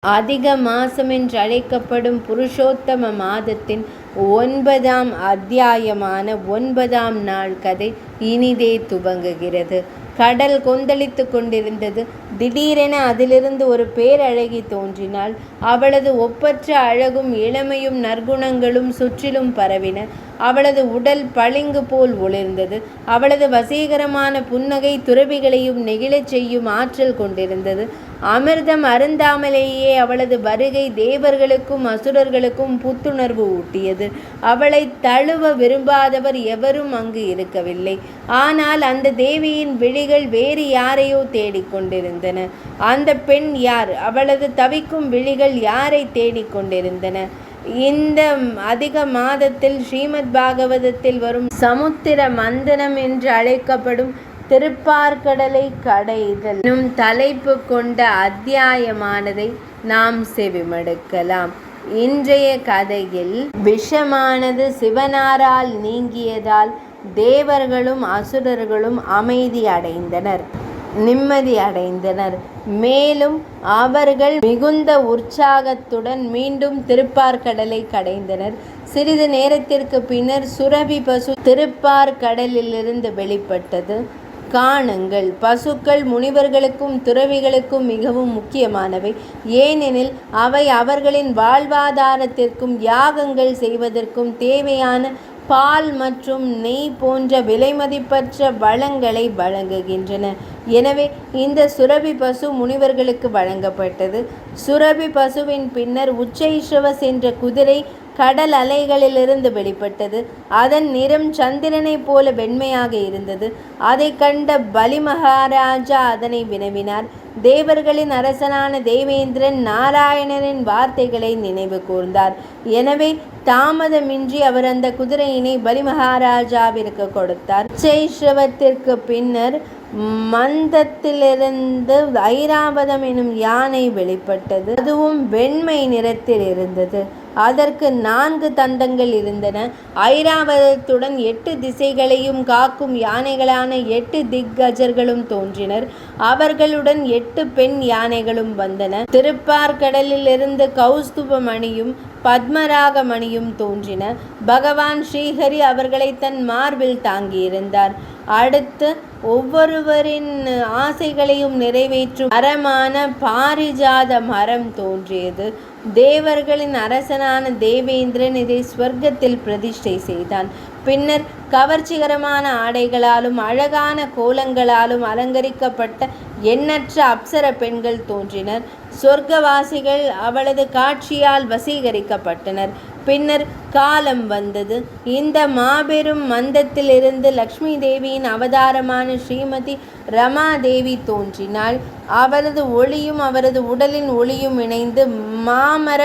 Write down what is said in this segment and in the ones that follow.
அதிக மாசம் என்று அழைக்கப்படும் புருஷோத்தம மாதத்தின் 9ஆம் அத்தியாயமான 9ஆம் நாள் கதை இனிதே துவங்குகிறது. கடல் கொந்தளித்து கொண்டிருந்தது. திடீரென அதிலிருந்து ஒரு பேரழகி தோன்றினாள். அவளது ஒப்பற்ற அழகும் இளமையும் நற்குணங்களும் சுற்றிலும் பரவின. அவளது உடல் பளிங்கு போல் ஒளிர்ந்தது. அவளது வசீகரமான புன்னகை துறவிகளையும் நெகிழச் செய்யும் ஆற்றல் கொண்டிருந்தது. அமிர்தம் அருந்தாமலேயே அவளது வருகை தேவர்களுக்கும் அசுரர்களுக்கும் புத்துணர்வு ஊட்டியது. அவளை தழுவ விரும்பாதவர் எவரும் அங்கு இருக்கவில்லை. ஆனால் அந்த தேவியின் விழிகள் வேறு யாரையோ தேடிக்கொண்டிருந்தன. அந்த பெண் யார்? அவளது தவிக்கும் விழிகள் யாரை தேடிக்கொண்டிருந்தன? இந்த அதிக மாதத்தில் ஸ்ரீமத் பாகவதத்தில் வரும் சமுத்திர மந்தனம் என்று அழைக்கப்படும் திருப்பார்கடலை கடைதல் என்னும் தலைப்பு கொண்ட அத்தியாயமானதை நாம் செவிமடுக்கலாம். இன்றைய கதையில் விஷமானது சிவனாரால் நீங்கியதால் தேவர்களும் அசுரர்களும் நிம்மதி அடைந்தனர். மேலும் அவர்கள் மிகுந்த உற்சாகத்துடன் மீண்டும் திருப்பார்கடலை கடைந்தனர். சிறிது நேரத்திற்கு பின்னர் சுரபி பசு திருப்பார்கடலிலிருந்து வெளிப்பட்டது. காணுங்கள், பசுக்கள் முனிவர்களுக்கும் துறவிகளுக்கும் மிகவும் முக்கியமானவை. ஏனெனில் அவை அவர்களின் வாழ்வாதாரத்திற்கும் யாகங்கள் செய்வதற்கும் தேவையான பால் மற்றும் நெய் போன்ற விலைமதிப்பற்ற வளங்களை வழங்குகின்றன. எனவே இந்த சுரபி பசு முனிவர்களுக்கு வழங்கப்பட்டது. சுரபி பசுவின் பின்னர் உச்சைஸ்ரவஸ் என்ற குதிரை கடல் அலைகளிலிருந்து வெளிப்பட்டது. அதன் நிறம் சந்திரனைப் போல வெண்மையாக இருந்தது. அதை கண்ட பலி மகாராஜா அதனை வினவினார். தேவர்களின் அரசனான தேவேந்திரன் நாராயணனின் வார்த்தைகளை நினைவு கூர்ந்தார். எனவே தாமதமின்றி அவர் அந்த குதிரையினை பலி மகாராஜாவிற்கு கொடுத்தார். உச்சைஸ்ரவத்திற்கு பின்னர் மந்தத்திலிருந்து ஐராவதம் எனும் யானை வெளிப்பட்டது. அதுவும் வெண்மை நிறத்தில் இருந்தது. அதற்கு 4 தந்தங்கள் இருந்தன. ஐராவதத்துடன் 8 திசைகளையும் காக்கும் யானைகளான 8 திக்கஜர்களும் தோன்றினர். அவர்களுடன் 8 பெண் யானைகளும் வந்தன. திருப்பார்கடலிலிருந்து கௌஸ்துப மணியும் பத்மராக மணியும் தோன்றின. பகவான் ஸ்ரீஹரி அவர்களை தன் மார்பில் தாங்கியிருந்தார். அடுத்து ஒவ்வொருவரின் ஆசைகளையும் நிறைவேற்றும் மரமான பாரிஜாத மரம் தோன்றியது. தேவர்களின் அரசனான தேவேந்திரன் இதை ஸ்வர்க்கத்தில் பிரதிஷ்டை செய்தான். பின்னர் கவர்ச்சிகரமான ஆடைகளாலும் அழகான கோலங்களாலும் அலங்கரிக்கப்பட்ட எண்ணற்ற அப்சர பெண்கள் தோன்றினர். சொர்க்கவாசிகள் அவளது காட்சியால் வசீகரிக்கப்பட்டனர். பின்னர் காலம் வந்தது. இந்த மாபெரும் மந்தத்திலிருந்து லக்ஷ்மி தேவியின் அவதாரமான ஸ்ரீமதி ரமாதேவி தோன்றினாள். அவரது ஒளியும் அவரது உடலின் ஒளியும் இணைந்து மாமர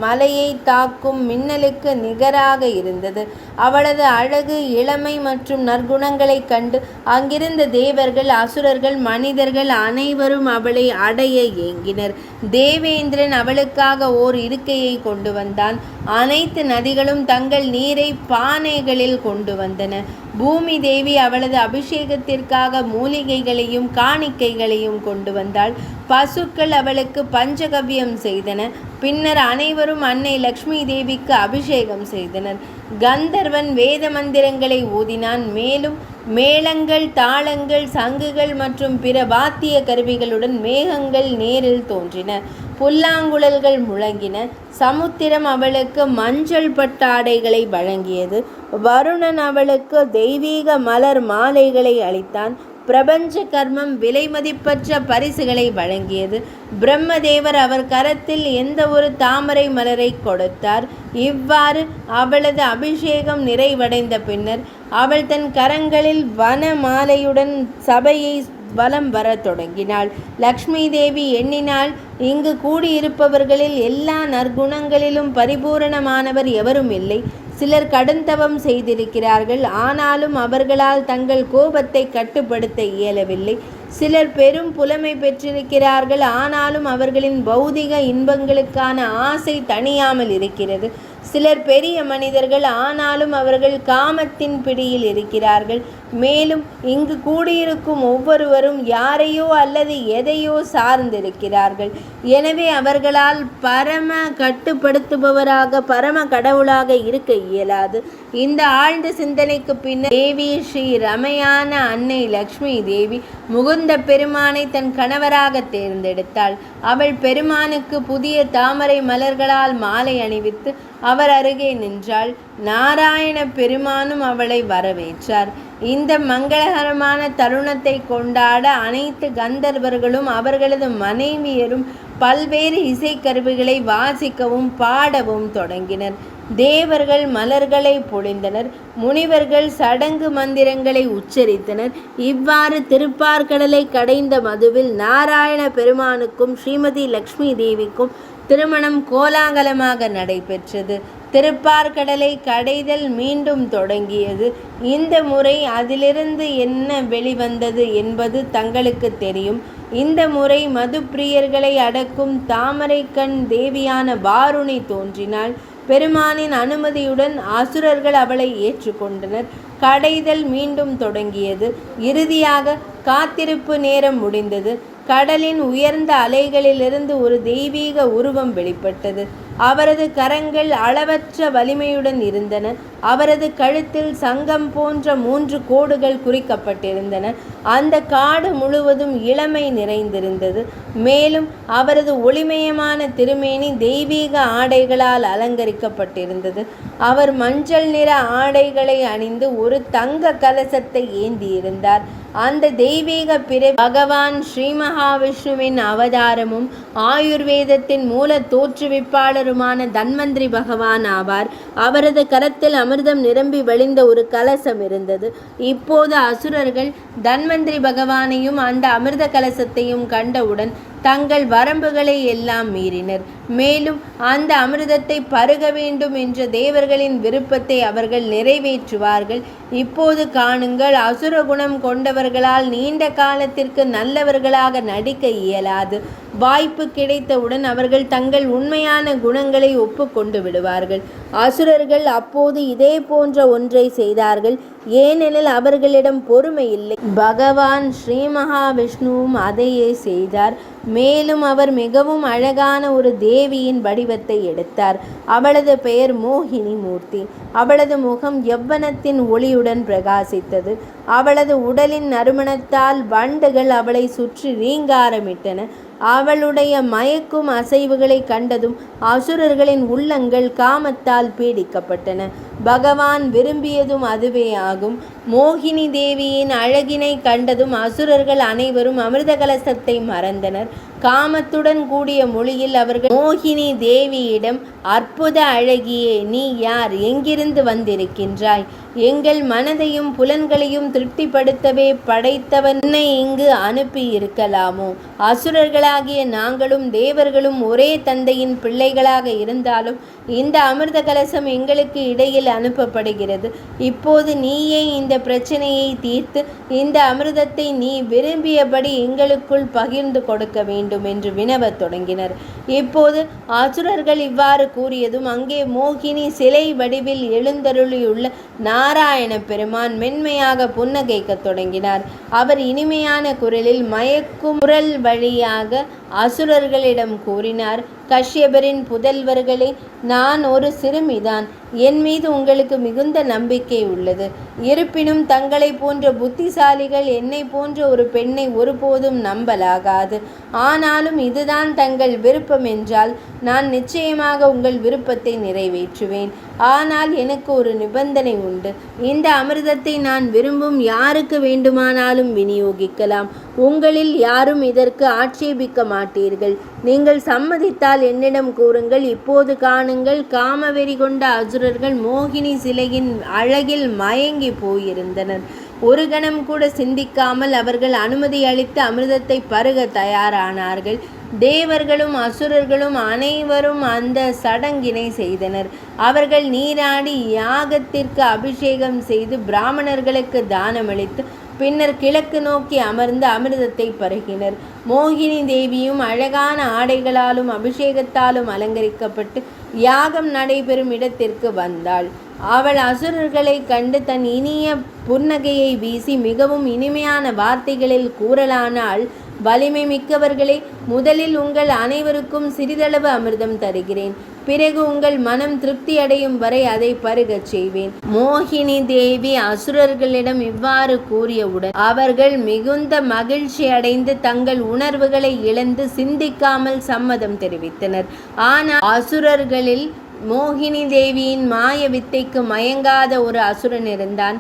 மலையை தாக்கும் மின்னலுக்கு நிகராக இருந்தது. அவளது அழகு, இளமை மற்றும் நற்குணங்களை கண்டு அங்கிருந்த தேவர்கள், அசுரர்கள், மனிதர்கள் அனைவரும் அவளை அடைய ஏங்கினர். தேவேந்திரன் அவளுக்காக ஓர் இருக்கையை கொண்டு வந்தான். அனைத்து நதிகளும் தங்கள் நீரை பானைகளில் கொண்டு வந்தன. பூமி தேவி அவளது அபிஷேகத்திற்காக மூலிகைகளையும் காணிக்கைகளையும் கொண்டு வந்தாள். பசுக்கள் அவளுக்கு பஞ்சகவ்யம் செய்தன. பின்னர் அனைவரும் அன்னை லக்ஷ்மி தேவிக்கு அபிஷேகம் செய்தனர். கந்தர்வன் வேத மந்திரங்களை ஓதினான். மேலும் மேளங்கள், தாளங்கள், சங்குகள் மற்றும் பிற வாத்திய கருவிகளுடன் மேகங்கள் நேரில் தோன்றின. புல்லாங்குழல்கள் முழங்கின. சமுத்திரம் அவளுக்கு மஞ்சள் பட்டாடைகளை வழங்கியது. வருணன் அவளுக்கு தெய்வீக மலர் மாலைகளை அளித்தான். பிரபஞ்ச கர்மம் விலைமதிப்பற்ற பரிசுகளை வழங்கியது. பிரம்மதேவர் அவர் கரத்தில் எந்த ஒரு தாமரை மலரை கொடுத்தார். இவ்வாறு அவளது அபிஷேகம் நிறைவடைந்த பின்னர் அவள் தன் கரங்களில் வன மாலையுடன் சபையை வலம் வர தொடங்கினாள். லக்ஷ்மி தேவி எண்ணினாள், இங்கு கூடியிருப்பவர்களில் எல்லா நற்குணங்களிலும் பரிபூரணமானவர் எவரும் இல்லை. சிலர் கடுந்தவம் செய்திருக்கிறார்கள். ஆனாலும் அவர்களால் தங்கள் கோபத்தை கட்டுப்படுத்த இயலவில்லை. சிலர் பெரும் புலமை பெற்றிருக்கிறார்கள். ஆனாலும் அவர்களின் பௌதிக இன்பங்களுக்கான ஆசை தணியாமல் இருக்கிறது. சிலர் பெரிய மனிதர்கள். ஆனாலும் அவர்கள் காமத்தின் பிடியில் இருக்கிறார்கள். மேலும் இங்கு கூடியிருக்கும் ஒவ்வொருவரும் யாரையோ அல்லது எதையோ சார்ந்திருக்கிறார்கள். எனவே அவர்களால் பரம கட்டுப்படுத்துபவராக பரம கடவுளாக இருக்க இயலாது. இந்த ஆழ்ந்த சிந்தனைக்கு பின்னர் தேவி ஸ்ரீ ரமையான அன்னை லக்ஷ்மி தேவி முகுந்த பெருமானை தன் கணவராக தேர்ந்தெடுத்தாள். அவள் பெருமானுக்கு புதிய தாமரை மலர்களால் மாலை அணிவித்து அவர் அருகே நின்றாள். நாராயண பெருமானும் அவளை வரவேற்றார். இந்த மங்களகரமான தருணத்தை கொண்டாட அனைத்து கந்தர்வர்களும் அவர்களது மனைவியரும் பல்வேறு இசைக்கருவிகளை வாசிக்கவும் பாடவும் தொடங்கினர். தேவர்கள் மலர்களை பொழிந்தனர். முனிவர்கள் சடங்கு மந்திரங்களை உச்சரித்தனர். இவ்வாறு திருப்பார்கடலை கடைந்த மதுவில் நாராயண பெருமானுக்கும் ஸ்ரீமதி லக்ஷ்மி தேவிக்கும் திருமணம் கோலாகலமாக நடைபெற்றது. திருப்பார்கடலை கடைதல் மீண்டும் தொடங்கியது. இந்த முறை அதிலிருந்து என்ன வெளிவந்தது என்பது தங்களுக்கு தெரியும். இந்த முறை மதுப்பிரியர்களை அடக்கும் தாமரைக்கண் தேவியான வாருணி தோன்றினாள். பெருமானின் அனுமதியுடன் அசுரர்கள் அவளை ஏற்றுக்கொண்டனர். கடைதல் மீண்டும் தொடங்கியது. இறுதியாக காத்திருப்பு நேரம் முடிந்தது. கடலின் உயர்ந்த அலைகளிலிருந்து ஒரு தெய்வீக உருவம் வெளிப்பட்டது. அவரது கரங்கள் அளவற்ற வலிமையுடன் இருந்தன. அவரது கழுத்தில் சங்கம் போன்ற 3 கோடுகள் குறிக்கப்பட்டிருந்தன. அந்த காடு முழுவதும் இளமை நிறைந்திருந்தது. மேலும் அவரது ஒளிமயமான திருமேனி தெய்வீக ஆடைகளால் அலங்கரிக்கப்பட்டிருந்தது. அவர் மஞ்சள் நிற ஆடைகளை அணிந்து ஒரு தங்க கலசத்தை ஏந்தியிருந்தார். அந்த தெய்வீக பிறை பகவான் ஸ்ரீ மகாவிஷ்ணுவின் அவதாரமும் ஆயுர்வேதத்தின் மூல தோற்றுவிப்பாளருமான தன்வந்திரி பகவான் ஆவார். அவரது கரத்தில் அமிர்தம் நிரம்பி வழிந்த ஒரு கலசம் இருந்தது. இப்போது அசுரர்கள் தன்வந்திரி பகவானையும் அந்த அமிர்த கலசத்தையும் கண்டவுடன் தங்கள் வரம்புகளை எல்லாம் மீறினர். மேலும் அந்த அமிர்தத்தை பருக வேண்டும் என்ற தேவர்களின் விருப்பத்தை அவர்கள் நிறைவேற்றுவார்கள். இப்போது காணுங்கள், அசுர குணம் கொண்டவர்களால் நீண்ட காலத்திற்கு நல்லவர்களாக நடிக்க இயலாது. வாய்ப்பு கிடைத்தவுடன் அவர்கள் தங்கள் உண்மையான குணங்களை ஒப்புக்கொண்டு விடுவார்கள். அசுரர்கள் அப்போது இதே போன்ற ஒன்றை செய்தார்கள். ஏனெனில் அவர்களிடம் பொறுமை இல்லை. பகவான் ஸ்ரீ மகாவிஷ்ணுவும் அதையே செய்தார். மேலும் அவர் மிகவும் அழகான ஒரு தேவியின் வடிவத்தை எடுத்தார். அவளது பெயர் மோகினி மூர்த்தி. அவளது முகம் யவ்வனத்தின் ஒளியுடன் பிரகாசித்தது. அவளது உடலின் நறுமணத்தால் வண்டுகள் அவளை சுற்றி ரீங்காரமிட்டன. அவளுடைய மயக்கும் அசைவுகளை கண்டதும் அசுரர்களின் உள்ளங்கள் காமத்தால் பீடிக்கப்பட்டன. பகவான் விரும்பியதும் அதுவே ஆகும். மோகினி தேவியின் அழகினை கண்டதும் அசுரர்கள் அனைவரும் அமிர்த கலசத்தை மறந்தனர். காமத்துடன் கூடிய மொழியில் அவர்கள் மோகினி தேவியிடம், அற்புத அழகியே, நீ யார்? எங்கிருந்து வந்திருக்கின்றாய்? எங்கள் மனதையும் புலன்களையும் திருப்திப்படுத்தவே படைத்தவனை இங்கு அனுப்பி இருக்கலாமோ? அசுரர்களாகிய நாங்களும் தேவர்களும் ஒரே தந்தையின் பிள்ளைகளாக இருந்தாலும் இந்த அமிர்த கலசம் எங்களுக்கு இடையில் அனுப்பப்படுகிறது. இப்போது நீயே இந்த பிரச்சனையை தீர்த்து இந்த அமிர்தத்தை நீ விரும்பியபடி எங்களுக்குள் பகிர்ந்து கொடுக்க வேண்டும் என்று வினவத் தொடங்கினர். இப்போது அசுரர்கள் இவ்வாறு கூறியதும் அங்கே மோகினி சிலை வடிவில் எழுந்தருளியுள்ள நாராயண பெருமான் மென்மையாக புன்னகைக்கத் தொடங்கினார். அவர் இனிமையான குரலில் மயக்கும் குரல் வழியாக அசுரர்களிடம் கூறினார், கஷ்யபரின் புதல்வர்களே, நான் ஒரு சிறுமிதான். என் மீது உங்களுக்கு மிகுந்த நம்பிக்கை உள்ளது. இருப்பினும் தங்களை போன்ற புத்திசாலிகள் என்னை போன்ற ஒரு பெண்ணை ஒருபோதும் நம்பலாகாது. ஆனாலும் இதுதான் தங்கள் விருப்பம் என்றால் நான் நிச்சயமாக உங்கள் விருப்பத்தை நிறைவேற்றுவேன். ஆனால் எனக்கு ஒரு நிபந்தனை உண்டு. இந்த அமிர்தத்தை நான் விரும்பும் யாருக்கு வேண்டுமானாலும் விநியோகிக்கலாம். உங்களில் யாரும் இதற்கு ஆட்சேபிக்க மாட்டீர்கள். நீங்கள் சம்மதித்தால் என்னிடம் கூறுங்கள். இப்போது காணுங்கள், காமவெறி கொண்ட அசுரர்கள் மோகினி சிலையின் அழகில் மயங்கி போயிருந்தனர். ஒரு கணம் கூட சிந்திக்காமல் அவர்கள் அனுமதி அளித்து அமிர்தத்தை பருக தயாரானார்கள். தேவர்களும் அசுரர்களும் அனைவரும் அந்த சடங்கினை செய்தனர். அவர்கள் நீராடி யாகத்திற்கு அபிஷேகம் செய்து பிராமணர்களுக்கு தானமளித்து பின்னர் கிழக்கு நோக்கி அமர்ந்து அமிர்தத்தை பருகினர். மோகினி தேவியும் அழகான ஆடைகளாலும் அபிஷேகத்தாலும் அலங்கரிக்கப்பட்டு யாகம் நடைபெறும் இடத்திற்கு வந்தாள். அவள் அசுரர்களை கண்டு தன் இனிய புன்னகையை வீசி மிகவும் இனிமையான வார்த்தைகளில் கூறலானாள். வலிமை மிக்கவர்களே, முதலில் உங்கள் அனைவருக்கும் சிறிதளவு அமிர்தம் தருகிறேன். பிறகு உங்கள் மனம் திருப்தி அடையும் வரை அதை பருகச் செய்வேன். மோகினி தேவி அசுரர்களிடம் இவ்வாறு கூறியவுடன் அவர்கள் மிகுந்த மகிழ்ச்சி அடைந்து தங்கள் உணர்வுகளை இழந்து சிந்திக்காமல் சம்மதம் தெரிவித்தனர். ஆனால் அசுரர்களில் மோகினி தேவியின் மாய வித்தைக்கு மயங்காத ஒரு அசுரன் இருந்தான்.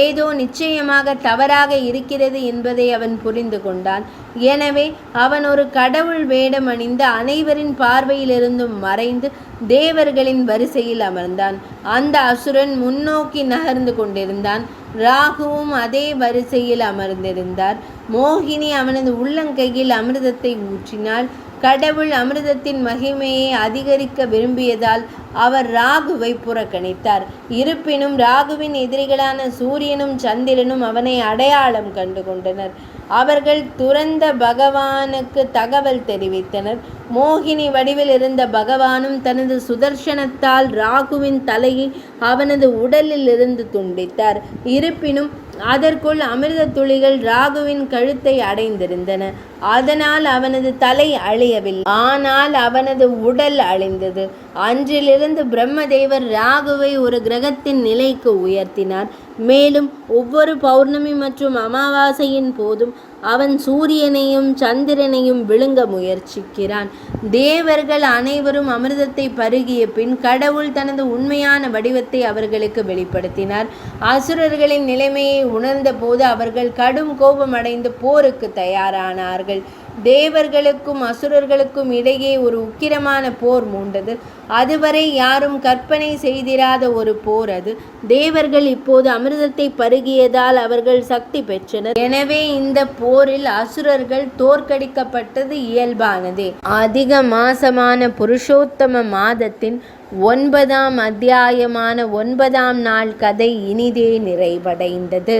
ஏதோ நிச்சயமாக தவறாக இருக்கிறது என்பதை அவன் புரிந்து கொண்டான். எனவே அவன் ஒரு கடவுள் வேடம் அணிந்து அனைவரின் பார்வையிலிருந்தும் மறைந்து தேவர்களின் வரிசையில் அமர்ந்தான். அந்த அசுரன் முன்னோக்கி நகர்ந்து கொண்டிருந்தான். ராகுவும் அதே வரிசையில் அமர்ந்திருந்தார். மோகினி அவனது உள்ளங்கையில் அமிர்தத்தை ஊற்றினாள். கடவுள் அமிர்தத்தின் மகிமையை அதிகரிக்க விரும்பியதால் அவர் ராகுவை புறக்கணித்தார். இருப்பினும் ராகுவின் எதிரிகளான சூரியனும் சந்திரனும் அவனை அடையாளம் கண்டு கொண்டனர். அவர்கள் துறந்த பகவானுக்கு தகவல் தெரிவித்தனர். மோகினி வடிவில் இருந்த பகவானும் தனது சுதர்சனத்தால் ராகுவின் தலையை அவனது உடலில் இருந்து துண்டித்தார். இருப்பினும் அதற்குள் அமிர்த துளிகள் ராகுவின் கழுத்தை அடைந்திருந்தன. அதனால் அவனது தலை அழியவில்லை, ஆனால் அவனது உடல் அழிந்தது. அன்றிலிருந்து பிரம்மதேவர் ராகுவை ஒரு கிரகத்தின் நிலைக்கு உயர்த்தினார். மேலும் ஒவ்வொரு பௌர்ணமி மற்றும் அமாவாசையின் போதும் அவன் சூரியனையும் சந்திரனையும் விழுங்க முயற்சிக்கிறான். தேவர்கள் அனைவரும் அமிர்தத்தை பருகிய பின் கடவுள் தனது உண்மையான வடிவத்தை அவர்களுக்கு வெளிப்படுத்தினார். அசுரர்களின் நிலைமையை உணர்ந்த போது அவர்கள் கடும் கோபமடைந்து போருக்கு தயாரானார்கள். தேவர்களுக்கும் அசுரர்களுக்கும் இடையே ஒரு உக்கிரமான போர் மூண்டது. அதுவரை யாரும் கற்பனை செய்திராத ஒரு போர் அது. தேவர்கள் இப்போது அமிர்தத்தை பருகியதால் அவர்கள் சக்தி பெற்றனர். எனவே இந்த போரில் அசுரர்கள் தோற்கடிக்கப்பட்டது இயல்பானதே. அதிக மாசமான புருஷோத்தம மாதத்தின் 9ஆம் அத்தியாயமான 9ஆம் நாள் கதை இனிதே நிறைவடைந்தது.